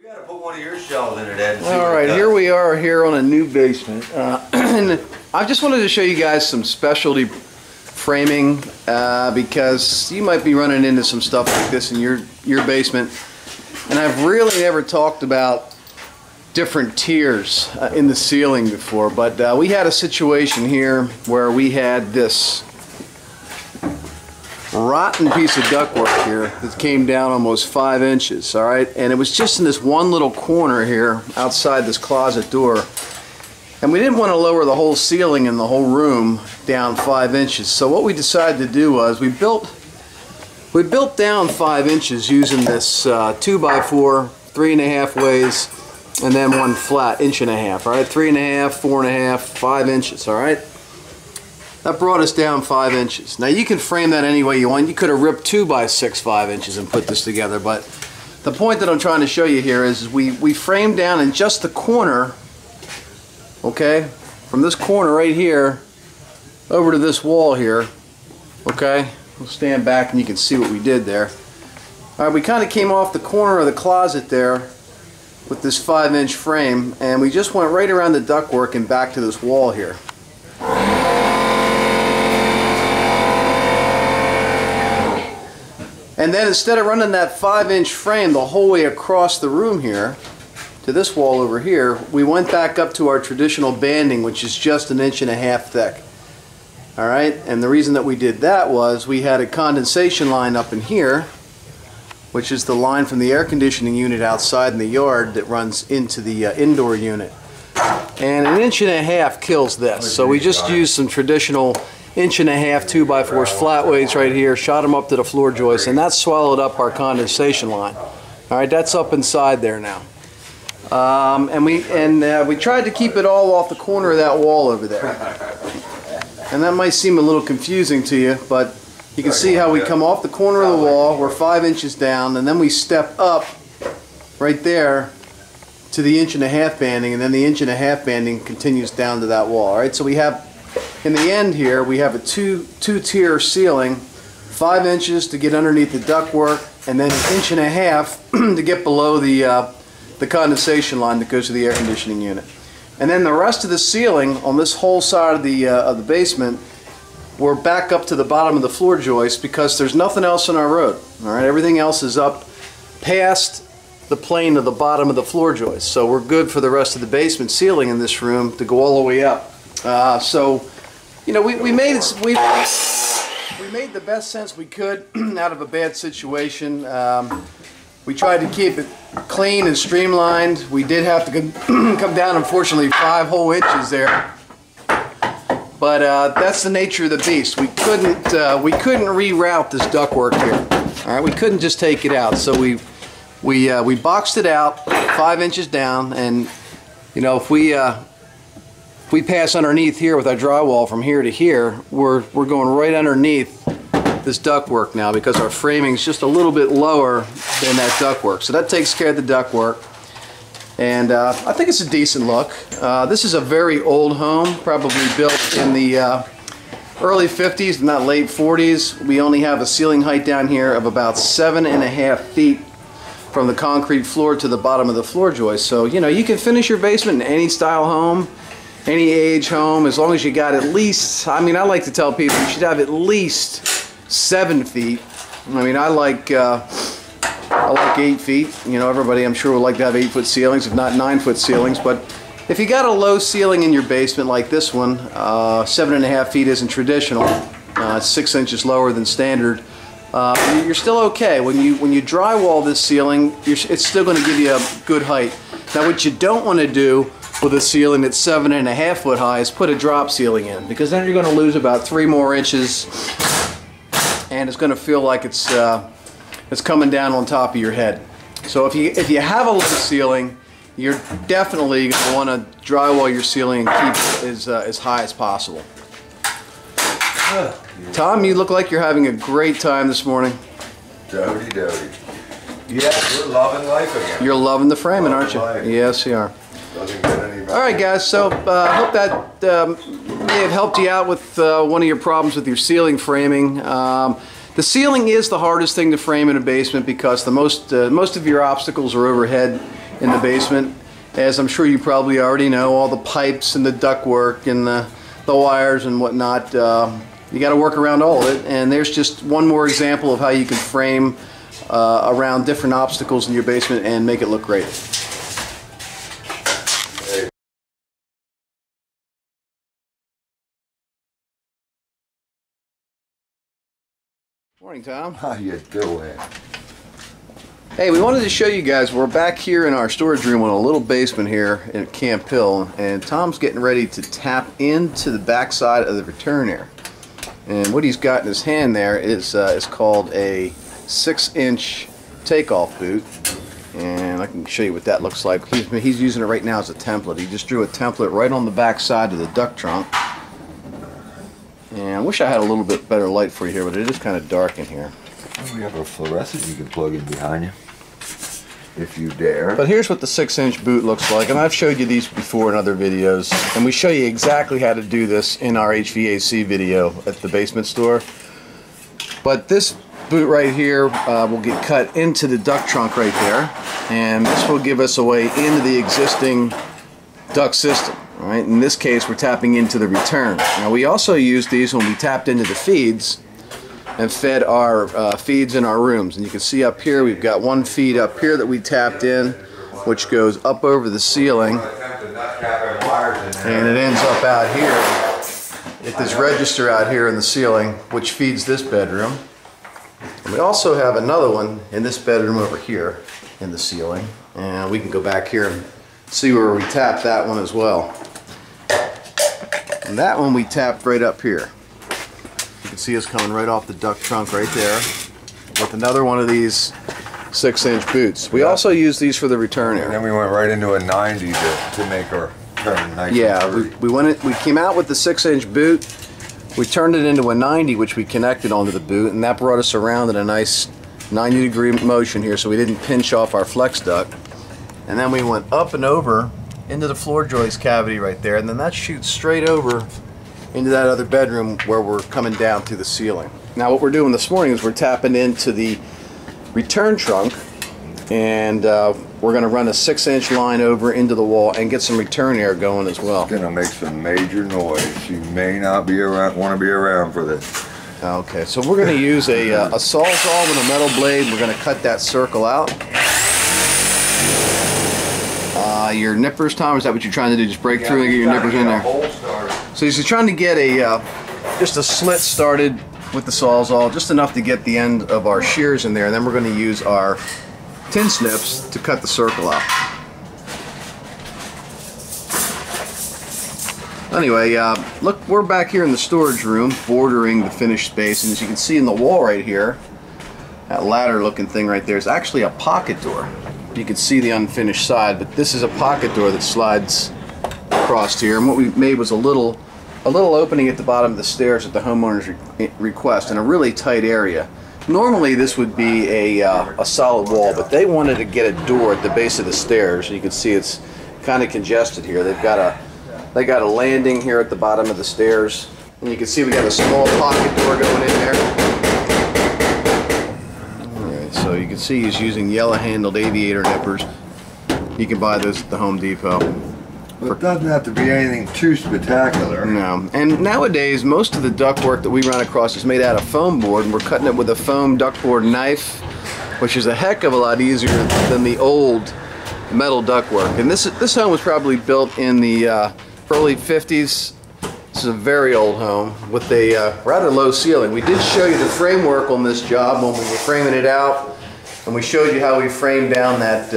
We gotta put one of your shelves in it, Ed. All right, here we are here on a new basement. And I just wanted to show you guys some specialty framing because you might be running into some stuff like this in your basement. And I've really never talked about different tiers in the ceiling before, but we had a situation here where we had this rotten piece of ductwork here that came down almost 5 inches, all right, and it was just in this one little corner here outside this closet door, and we didn't want to lower the whole ceiling in the whole room down 5 inches. So what we decided to do was we built down 5 inches using this 2x4 3.5 ways and then one flat 1.5 inches, all right, 3.5, 4.5, 5 inches, all right. That brought us down 5 inches. Now you can frame that any way you want. You could have ripped 2x6 5 inches and put this together, but the point that I'm trying to show you here is we framed down in just the corner, okay, from this corner right here over to this wall here, okay. We'll stand back and you can see what we did there. All right, we kind of came off the corner of the closet there with this 5-inch frame, and we just went right around the ductwork and back to this wall here. And then instead of running that 5-inch frame the whole way across the room here to this wall over here, we went back up to our traditional banding, which is just 1.5 inches thick. All right, and the reason that we did that was we had a condensation line up in here, which is the line from the air conditioning unit outside in the yard that runs into the indoor unit. And 1.5 inches kills this. So we just used some traditional 1.5 inches 2x4s flat weights right here, shot them up to the floor joist, and that swallowed up our condensation line. All right, that's up inside there now. And we tried to keep it all off the corner of that wall over there. And that might seem a little confusing to you, but you can see how we come off the corner of the wall, we're 5 inches down, and then we step up right there to the 1.5 inch banding, and then the 1.5 inch banding continues down to that wall. All right, so we have, in the end here, we have a two-tier ceiling, 5 inches to get underneath the ductwork, and then 1.5 inches to get below the condensation line that goes to the air conditioning unit. And then the rest of the ceiling on this whole side of the basement, we're back up to the bottom of the floor joist because there's nothing else on our road. All right, everything else is up past the plane of the bottom of the floor joist. So we're good for the rest of the basement ceiling in this room to go all the way up. So, you know, we made the best sense we could out of a bad situation. We tried to keep it clean and streamlined. We did have to come down, unfortunately, 5 whole inches there. But that's the nature of the beast. We couldn't reroute this ductwork here. All right, we couldn't just take it out. So we boxed it out 5 inches down, and you know, if we pass underneath here with our drywall from here to here, we're going right underneath this ductwork now because our framing is just a little bit lower than that ductwork. So that takes care of the ductwork, and I think it's a decent look. This is a very old home, probably built in the early 50s, not late 40s. We only have a ceiling height down here of about 7.5 feet from the concrete floor to the bottom of the floor joist. So, you know, you can finish your basement in any style home, any age home, as long as you got at least, I mean, I like to tell people you should have at least 7 feet. I mean, I like 8 feet. You know, everybody I'm sure would like to have 8-foot ceilings, if not 9-foot ceilings. But if you got a low ceiling in your basement like this one, 7.5 feet isn't traditional. It's 6 inches lower than standard. You're still okay. When you drywall this ceiling, it's still going to give you a good height. Now, what you don't want to do with a ceiling that's 7.5 foot high is put a drop ceiling in, because then you're going to lose about 3 more inches, and it's going to feel like it's coming down on top of your head. So if you have a low ceiling, you're definitely going to want to drywall your ceiling and keep it as high as possible. Tom, you look like you're having a great time this morning. Doty doty. Yes, we're loving life again. You're loving the framing, aren't you? Life. Yes, you are. Doesn't get any better. All right, guys. So I hope that may have helped you out with one of your problems with your ceiling framing. The ceiling is the hardest thing to frame in a basement because most of your obstacles are overhead in the basement. As I'm sure you probably already know, all the pipes and the ductwork and the wires and whatnot, you got to work around all of it. And there's just one more example of how you can frame around different obstacles in your basement and make it look great. Morning, Tom. How you doing? Hey, we wanted to show you guys, we're back here in our storage room in a little basement here at Camp Hill, and Tom's getting ready to tap into the backside of the return air. And what he's got in his hand there is called a 6-inch takeoff boot, and I can show you what that looks like. He's using it right now as a template. He just drew a template right on the back side of the duct trunk. And I wish I had a little bit better light for you here, but it is kind of dark in here. We have a fluorescent you can plug in behind you, if you dare. But here's what the 6-inch boot looks like, and I've showed you these before in other videos, and we show you exactly how to do this in our HVAC video at the basement store. But this boot right here will get cut into the duct trunk right there, and this will give us a way into the existing duct system. Right? In this case, we're tapping into the return. Now, we also use these when we tapped into the feeds and fed our feeds in our rooms. And you can see up here, we've got one feed up here that we tapped in, which goes up over the ceiling, and it ends up out here at this register out here in the ceiling, which feeds this bedroom. And we also have another one in this bedroom over here in the ceiling, and we can go back here and see where we tap that one as well. And that one we tapped right up here. You can see us coming right off the duct trunk right there with another one of these 6-inch boots. We also use these for the return air. And then we went right into a 90 to make our turn nice. Yeah, we came out with the 6-inch boot. We turned it into a 90, which we connected onto the boot, and that brought us around in a nice 90-degree motion here, so we didn't pinch off our flex duct. And then we went up and over into the floor joist cavity right there, and then that shoots straight over into that other bedroom where we're coming down through the ceiling. Now what we're doing this morning is we're tapping into the return trunk, and we're going to run a 6-inch line over into the wall and get some return air going as well. It's going to make some major noise. You may not be around, want to be around for this. Okay, so we're going to use a Sawzall with a metal blade. We're going to cut that circle out. Your nippers, Tom, is that what you're trying to do? Just break through and get your nippers in there. So he's trying to get just a slit started with the Sawzall, just enough to get the end of our shears in there, and then we're going to use our tin snips to cut the circle out. Anyway, look, we're back here in the storage room, bordering the finished space, and as you can see in the wall right here, that ladder looking thing right there is actually a pocket door. You can see the unfinished side, but this is a pocket door that slides across here, and what we made was a little opening at the bottom of the stairs at the homeowner's request in a really tight area. Normally this would be a solid wall, but they wanted to get a door at the base of the stairs. You can see it's kind of congested here. They got a landing here at the bottom of the stairs, and you can see we got a small pocket door going in there. So you can see he's using yellow-handled aviator nippers. You can buy those at the Home Depot. Well, it doesn't have to be anything too spectacular. No. And nowadays, most of the ductwork that we run across is made out of foam board, and we're cutting it with a foam ductboard knife, which is a heck of a lot easier than the old metal ductwork. And this home was probably built in the early 50s. This is a very old home with a rather low ceiling. We did show you the framework on this job when we were framing it out, and we showed you how we framed down that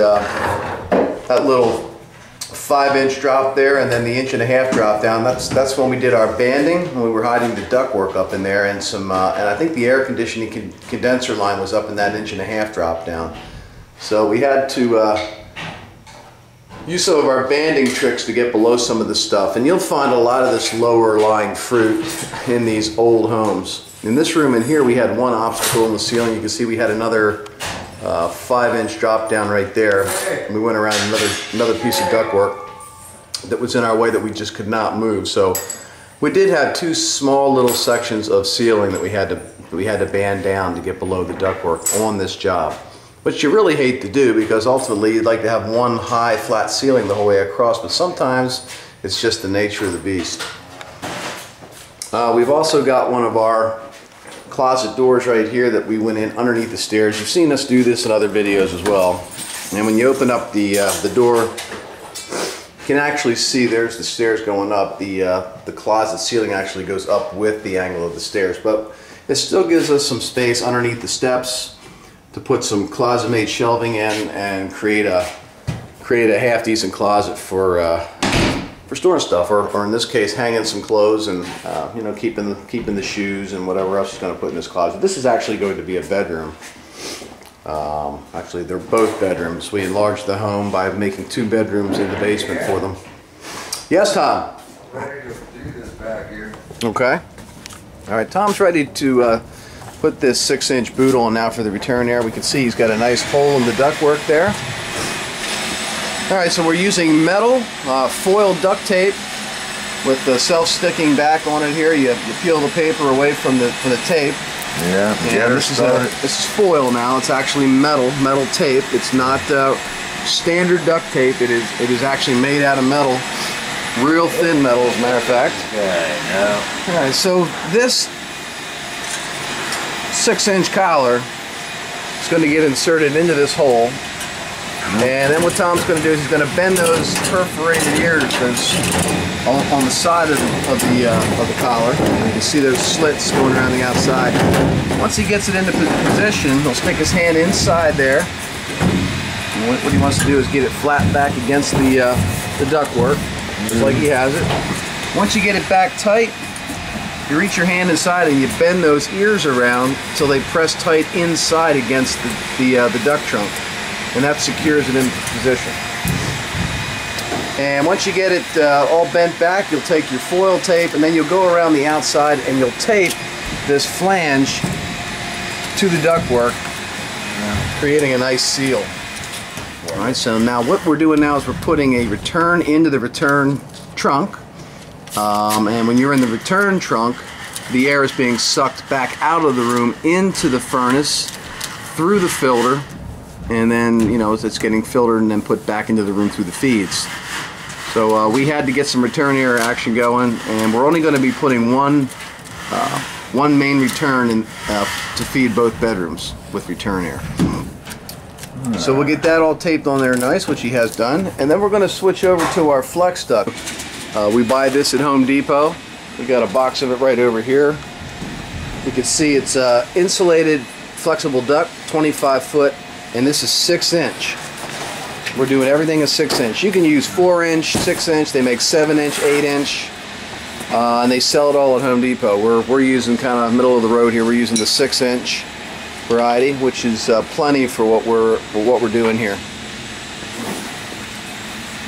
little 5-inch drop there, and then the 1.5-inch drop down. That's when we did our banding, when we were hiding the ductwork up in there, and some and I think the air conditioning condenser line was up in that 1.5-inch drop down. So we had to use some of our banding tricks to get below some of the stuff, and you'll find a lot of this lower lying fruit in these old homes. In this room in here, we had one obstacle in the ceiling. You can see we had another 5-inch drop down right there, and we went around another piece of ductwork that was in our way that we just could not move. So we did have two small little sections of ceiling that we had to band down to get below the ductwork on this job. which you really hate to do because ultimately you'd like to have one high flat ceiling the whole way across, but sometimes it's just the nature of the beast. We've also got one of our closet doors right here that we went in underneath the stairs. You've seen us do this in other videos as well. And when you open up the door, you can actually see there's the stairs going up. The closet ceiling actually goes up with the angle of the stairs, but it still gives us some space underneath the steps to put some closet-made shelving in and create a half decent closet for storing stuff, or in this case, hanging some clothes and you know, keeping the shoes and whatever else you're going to put in this closet. This is actually going to be a bedroom. Actually, they're both bedrooms. We enlarged the home by making 2 bedrooms in the basement for them. Yes, Tom? Ready to do this back here. Okay. All right, Tom's ready to put this 6-inch boot on now for the return air. We can see he's got a nice hole in the ductwork there. All right, so we're using metal foil duct tape with the self-sticking back on it here. You peel the paper away from the tape. Yeah, and this is foil now. It's actually metal tape. It's not standard duct tape. It is actually made out of metal, real thin metal, as a matter of fact. Okay, now. All right, so this 6-inch collar is going to get inserted into this hole. And then what Tom's going to do is he's going to bend those perforated ears on the side of the collar. You can see those slits going around the outside. Once he gets it into position, he'll stick his hand inside there. And what he wants to do is get it flat back against the ductwork, just like he has it. Once you get it back tight, you reach your hand inside and you bend those ears around until they press tight inside against the duct trunk. And that secures it into position. And once you get it all bent back, you'll take your foil tape and then you'll go around the outside and you'll tape this flange to the ductwork, creating a nice seal. All right, so now what we're doing now is we're putting a return into the return trunk. And when you're in the return trunk, the air is being sucked back out of the room into the furnace through the filter. And then, you know, it's getting filtered and then put back into the room through the feeds. So we had to get some return air action going, and we're only going to be putting one main return in, to feed both bedrooms with return air. So we'll get that all taped on there nice, which he has done, and then we're going to switch over to our flex duct. We buy this at Home Depot. We got a box of it right over here. You can see it's insulated flexible duct, 25 foot. And this is 6-inch. We're doing everything a 6-inch. You can use 4-inch, 6-inch. They make 7-inch, 8-inch, and they sell it all at Home Depot. We're using kind of middle of the road here. We're using the 6-inch variety, which is plenty for what we're doing here.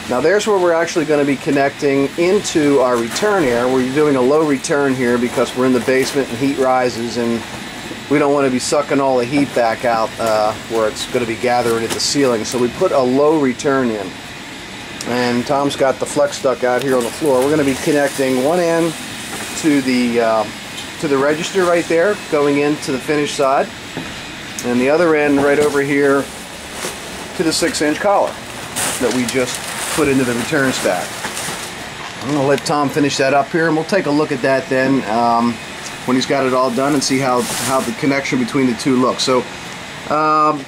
Now there's where we're actually going to be connecting into our return air. We're doing a low return here because we're in the basement and heat rises, and we don't want to be sucking all the heat back out where it's going to be gathering at the ceiling. So we put a low return in. And Tom's got the flex duct out here on the floor. We're going to be connecting one end to the register right there, going into the finished side, and the other end right over here to the 6-inch collar that we just put into the return stack. I'm going to let Tom finish that up here, and we'll take a look at that then when he's got it all done and see how the connection between the two looks. So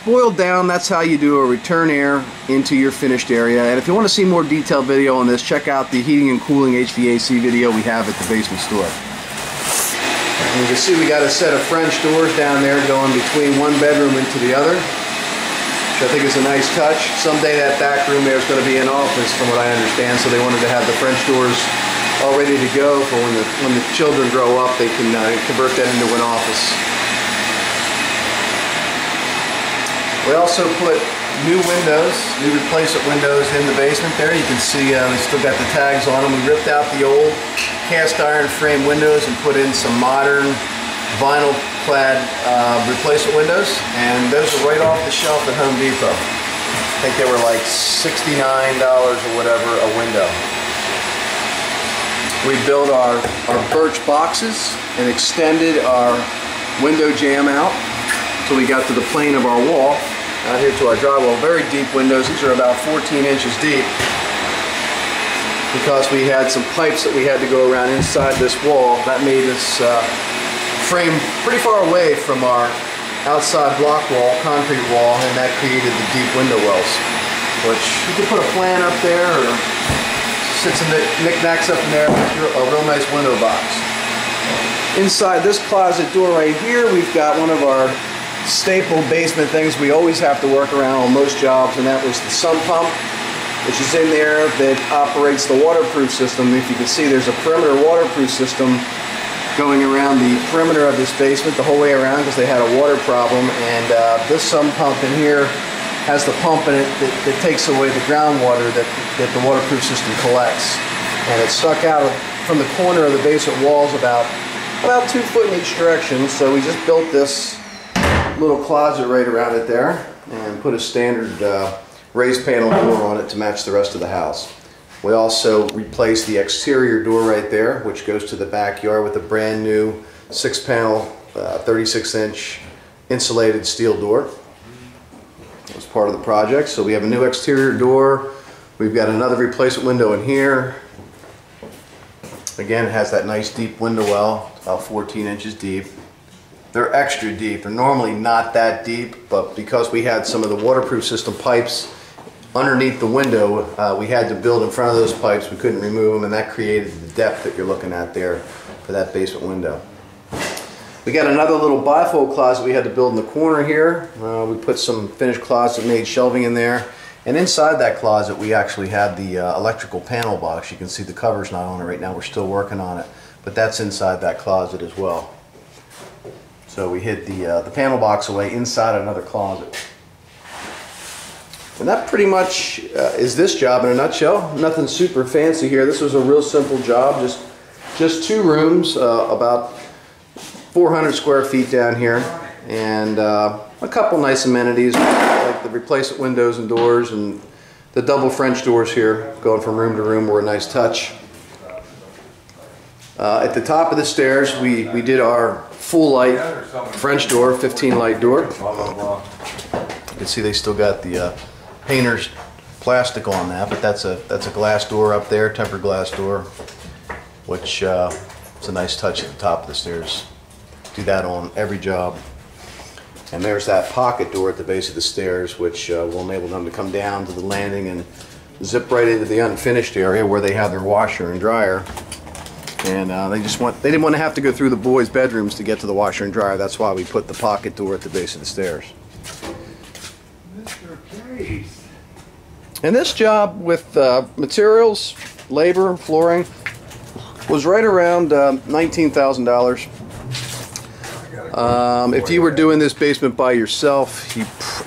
boiled down, that's how you do a return air into your finished area. And if you want to see more detailed video on this, check out the heating and cooling HVAC video we have at the basement store. And you can see we got a set of French doors down there going between one bedroom into the other, which I think is a nice touch. Someday that back room there is going to be an office, from what I understand, so they wanted to have the French doors all ready to go for when the children grow up, they can convert that into an office. We also put new windows, new replacement windows in the basement there. You can see we still got the tags on them. We ripped out the old cast iron frame windows and put in some modern vinyl clad replacement windows, and those are right off the shelf at Home Depot. I think they were like $69 or whatever a window. We built our birch boxes and extended our window jamb out until we got to the plane of our wall. out here to our drywall. Very deep windows. These are about 14 inches deep because we had some pipes that we had to go around inside this wall. That made this frame pretty far away from our outside block wall, concrete wall, and that created the deep window wells, which you can put a plan up there or sit some knickknacks up in there, a real nice window box. Inside this closet door right here, we've got one of our staple basement things we always have to work around on most jobs, and that was the sump pump, which is in there that operates the waterproof system. If you can see, there's a perimeter waterproof system going around the perimeter of this basement the whole way around because they had a water problem, and this sump pump in here has the pump in it that takes away the groundwater that the waterproof system collects, and it's stuck out from the corner of the basement walls about 2 foot in each direction. So we just built this little closet right around it there and put a standard raised panel door on it to match the rest of the house. We also replaced the exterior door right there, which goes to the backyard, with a brand new 6-panel 36-inch insulated steel door. That was part of the project. So we have a new exterior door. We've got another replacement window in here. Again, it has that nice deep window well, about 14 inches deep. They're extra deep. They're normally not that deep, but because we had some of the waterproof system pipes underneath the window, we had to build in front of those pipes. We couldn't remove them, and that created the depth that you're looking at there for that basement window. We got another little bifold closet we had to build in the corner here. We put some finished closet-made shelving in there. And inside that closet, we actually had the electrical panel box. You can see the cover's not on it right now. We're still working on it, but that's inside that closet as well. So we hid the panel box away inside another closet. And that pretty much is this job in a nutshell. Nothing super fancy here. This was a real simple job, just 2 rooms, about 400 square feet down here, and a couple nice amenities like the replacement windows and doors, and the double French doors here going from room to room were a nice touch. At the top of the stairs, we did our full light French door, 15 light door. You can see they still got the painter's plastic on that, but that's a glass door up there, tempered glass door, which is a nice touch at the top of the stairs. Do that on every job. And there's that pocket door at the base of the stairs, which will enable them to come down to the landing and zip right into the unfinished area where they have their washer and dryer. And they didn't want to have to go through the boys' bedrooms to get to the washer and dryer. That's why we put the pocket door at the base of the stairs. Mr. Case. And this job with materials, labor, flooring was right around $19,000. If you were doing this basement by yourself,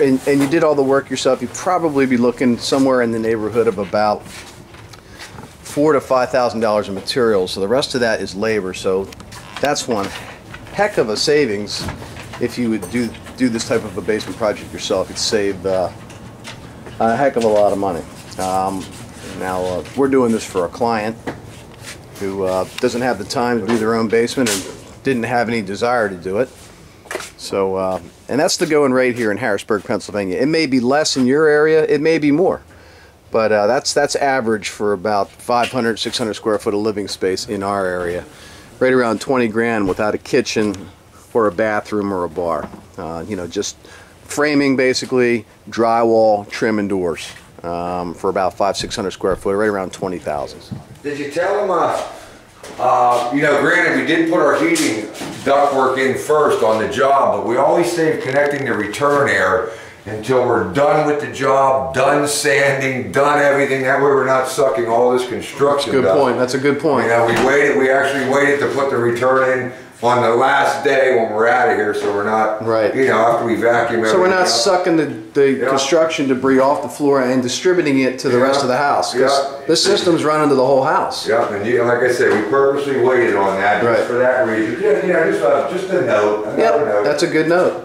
and you did all the work yourself, you'd probably be looking somewhere in the neighborhood of about $4,000 to $5,000 in materials. So the rest of that is labor. So that's one heck of a savings if you would do this type of a basement project yourself. You'd save a heck of a lot of money. Now we're doing this for a client who doesn't have the time to do their own basement and didn't have any desire to do it. So, and that's the going rate here in Harrisburg, Pennsylvania. It may be less in your area, it may be more, but that's average for about 500, 600 square foot of living space in our area. Right around 20 grand without a kitchen or a bathroom or a bar. You know, just framing basically, drywall, trim, and doors for about 500, 600 square foot, right around 20,000. Did you tell them, you know, granted we did put our heating ductwork in first on the job, but we always save connecting the return air until we're done with the job, done sanding, done everything. That way we're not sucking all this construction That's a good point. That's a good point. You know, we actually waited to put the return in on the last day when we're out of here, so we're not, right. You know, after we vacuum everything. So we're not out. sucking the construction debris off the floor and distributing it to the rest of the house. Because this system's running to the whole house. Yeah, and like I said, we purposely waited on that just for that reason. You know, just a note. Yep, that's a good note.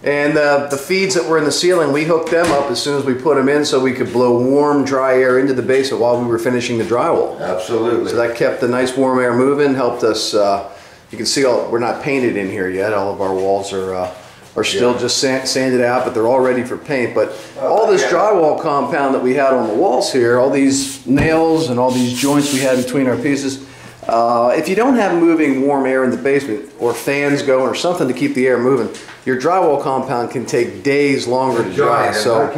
And the feeds that were in the ceiling, we hooked them up as soon as we put them in so we could blow warm, dry air into the basement while we were finishing the drywall. Absolutely. So that kept the nice warm air moving, helped us. You can see we're not painted in here yet. All of our walls are are still just sanded out, but they're all ready for paint. But all this drywall compound that we had on the walls here, all these nails and all these joints we had between our pieces, if you don't have moving warm air in the basement or fans going or something to keep the air moving, your drywall compound can take days longer to dry. So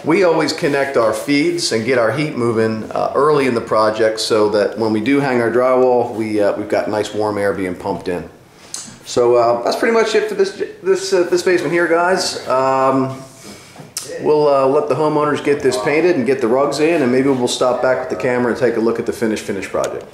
we always connect our feeds and get our heat moving early in the project so that when we do hang our drywall, we've got nice warm air being pumped in. So that's pretty much it for this basement here, guys. We'll let the homeowners get this painted and get the rugs in, and maybe we'll stop back with the camera and take a look at the finished project.